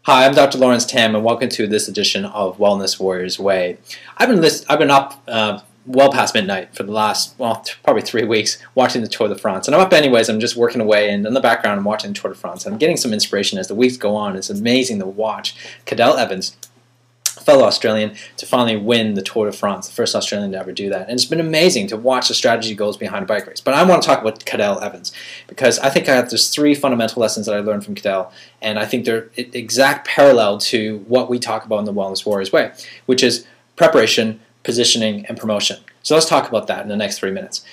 Hi, I'm Dr. Lawrence Tam, and welcome to this edition of Wellness Warriors Way. I've been up well past midnight for the last, probably 3 weeks watching the Tour de France. And I'm up anyways. I'm just working away, and in the background I'm watching the Tour de France. I'm getting some inspiration as the weeks go on. It's amazing to watch Cadel Evans, fellow Australian, to finally win the Tour de France, the first Australian to ever do that. And it's been amazing to watch the strategy goes behind a bike race. But I want to talk about Cadel Evans because I think there's 3 fundamental lessons that I learned from Cadel, and I think they're exact parallel to what we talk about in the Wellness Warriors Way, which is preparation, positioning, and promotion. So let's talk about that in the next 3 minutes.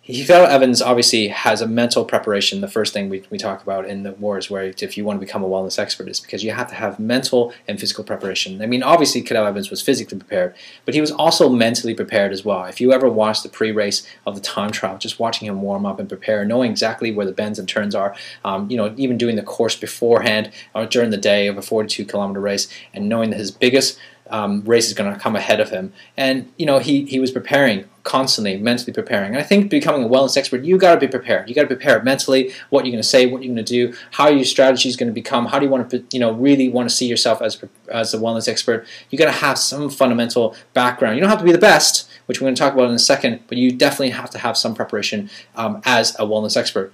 Cadel Evans obviously has a mental preparation. The first thing we talk about in the Warriors Way, if you want to become a wellness expert, is because you have to have mental and physical preparation. I mean, obviously Cadel Evans was physically prepared, but he was also mentally prepared as well. If you ever watched the pre-race of the time trial, just watching him warm up and prepare, knowing exactly where the bends and turns are, even doing the course beforehand or during the day of a 42-kilometer race, and knowing that his biggest race is going to come ahead of him, and he was preparing constantly, mentally preparing. And I think becoming a wellness expert, you got to be prepared. You got to be prepared mentally. What you're going to say, what you're going to do, how your strategy is going to become. How do you want to, really want to see yourself as a wellness expert? You got to have some fundamental background. You don't have to be the best, which we're going to talk about in a second, but you definitely have to have some preparation as a wellness expert.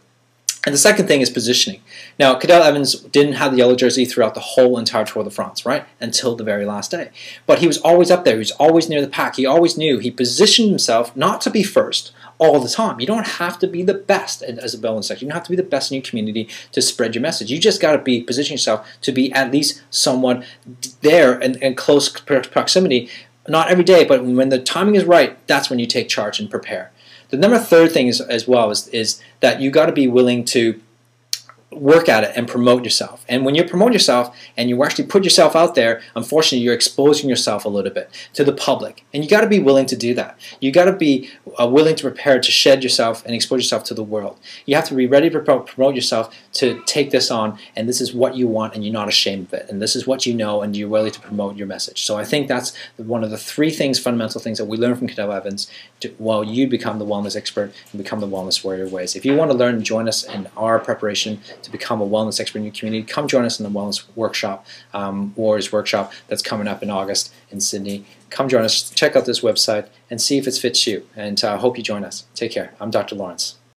And the second thing is positioning. Now, Cadel Evans didn't have the yellow jersey throughout the whole entire Tour de France, right? Until the very last day. But he was always up there. He was always near the pack. He always knew. He positioned himself not to be first all the time. You don't have to be the best as a wellness expert. You don't have to be the best in your community to spread your message. You just got to position yourself to be at least somewhat there in close proximity. Not every day, but when the timing is right, that's when you take charge and prepare. The third thing as well is that you got to be willing to work at it and promote yourself. And when you promote yourself and you actually put yourself out there, unfortunately you're exposing yourself a little bit to the public. And you got to be willing to do that. You got to be willing to prepare to shed yourself and expose yourself to the world. You have to be ready to promote yourself, to take this on, and this is what you want and you're not ashamed of it. And this is what you know and you're willing to promote your message. So I think that's one of the 3 fundamental things that we learn from Cadel Evans while you become the wellness expert and become the wellness warrior ways. If you want to learn and join us in our preparation to become a wellness expert in your community, come join us in the wellness workshop, Warriors Workshop, that's coming up in August in Sydney. Come join us, check out this website, and see if it fits you. And I hope you join us. Take care. I'm Dr. Lawrence.